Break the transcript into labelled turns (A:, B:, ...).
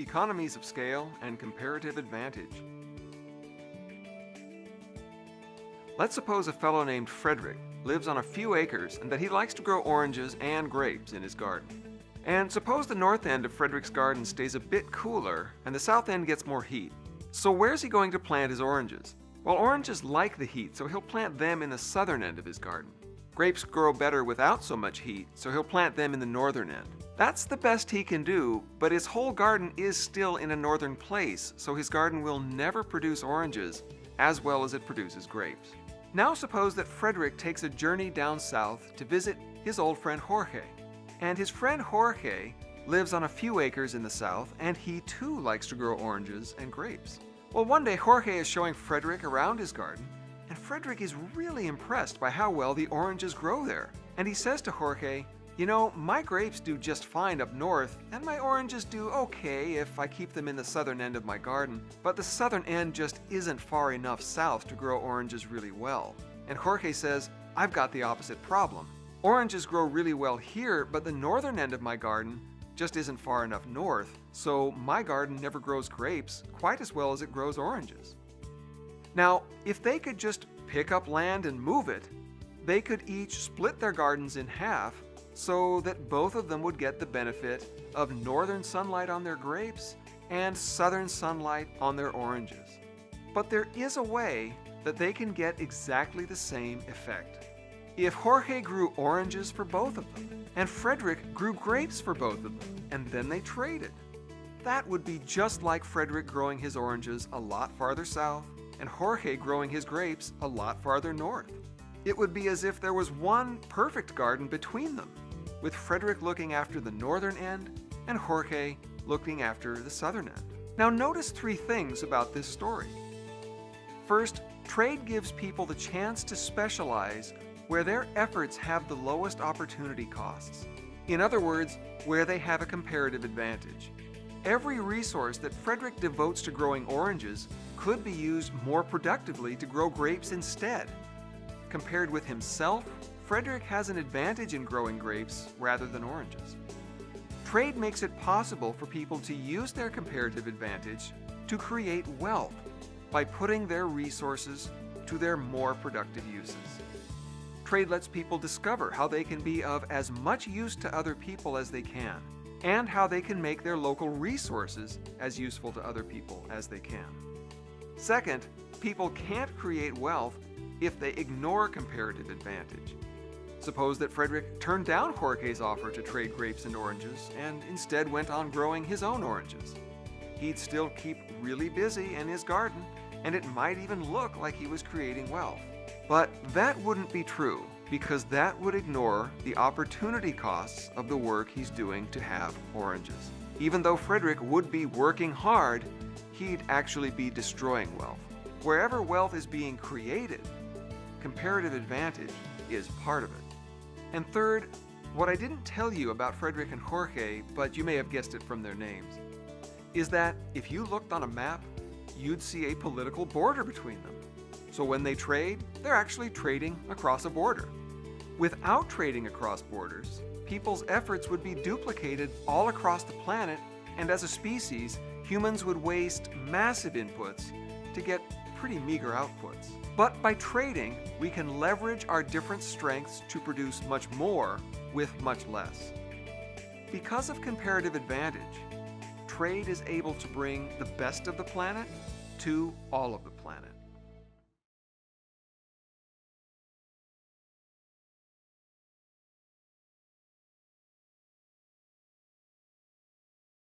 A: Economies of scale and comparative advantage. Let's suppose a fellow named Frederick lives on a few acres and that he likes to grow oranges and grapes in his garden. And suppose the north end of Frederick's garden stays a bit cooler and the south end gets more heat. So where's he going to plant his oranges? Well, oranges like the heat, so he'll plant them in the southern end of his garden. Grapes grow better without so much heat, so he'll plant them in the northern end. That's the best he can do, but his whole garden is still in a northern place, so his garden will never produce oranges as well as it produces grapes. Now suppose that Frederick takes a journey down south to visit his old friend Jorge. And his friend Jorge lives on a few acres in the south, and he too likes to grow oranges and grapes. Well, one day Jorge is showing Frederick around his garden, and Frederick is really impressed by how well the oranges grow there. And he says to Jorge, "You know, my grapes do just fine up north, and my oranges do okay if I keep them in the southern end of my garden, but the southern end just isn't far enough south to grow oranges really well." And Jorge says, "I've got the opposite problem. Oranges grow really well here, but the northern end of my garden just isn't far enough north, so my garden never grows grapes quite as well as it grows oranges." Now, if they could just pick up land and move it, they could each split their gardens in half so that both of them would get the benefit of northern sunlight on their grapes and southern sunlight on their oranges. But there is a way that they can get exactly the same effect. If Jorge grew oranges for both of them, and Frederick grew grapes for both of them, and then they traded, that would be just like Frederick growing his oranges a lot farther south, and Jorge growing his grapes a lot farther north. It would be as if there was one perfect garden between them, with Frederick looking after the northern end and Jorge looking after the southern end. Now notice three things about this story. First, trade gives people the chance to specialize where their efforts have the lowest opportunity costs. In other words, where they have a comparative advantage. Every resource that Frederick devotes to growing oranges could be used more productively to grow grapes instead. Compared with himself, Frederick has an advantage in growing grapes rather than oranges. Trade makes it possible for people to use their comparative advantage to create wealth by putting their resources to their more productive uses. Trade lets people discover how they can be of as much use to other people as they can, and how they can make their local resources as useful to other people as they can. Second, people can't create wealth if they ignore comparative advantage. Suppose that Frederick turned down Jorge's offer to trade grapes and oranges and instead went on growing his own oranges. He'd still keep really busy in his garden, and it might even look like he was creating wealth. But that wouldn't be true, because that would ignore the opportunity costs of the work he's doing to have oranges. Even though Frederick would be working hard, he'd actually be destroying wealth. Wherever wealth is being created, comparative advantage is part of it. And third, what I didn't tell you about Frederick and Jorge, but you may have guessed it from their names, is that if you looked on a map, you'd see a political border between them. So when they trade, they're actually trading across a border. Without trading across borders, people's efforts would be duplicated all across the planet, and as a species, humans would waste massive inputs to get pretty meager outputs. But by trading, we can leverage our different strengths to produce much more with much less. Because of comparative advantage, trade is able to bring the best of the planet to all of the planet.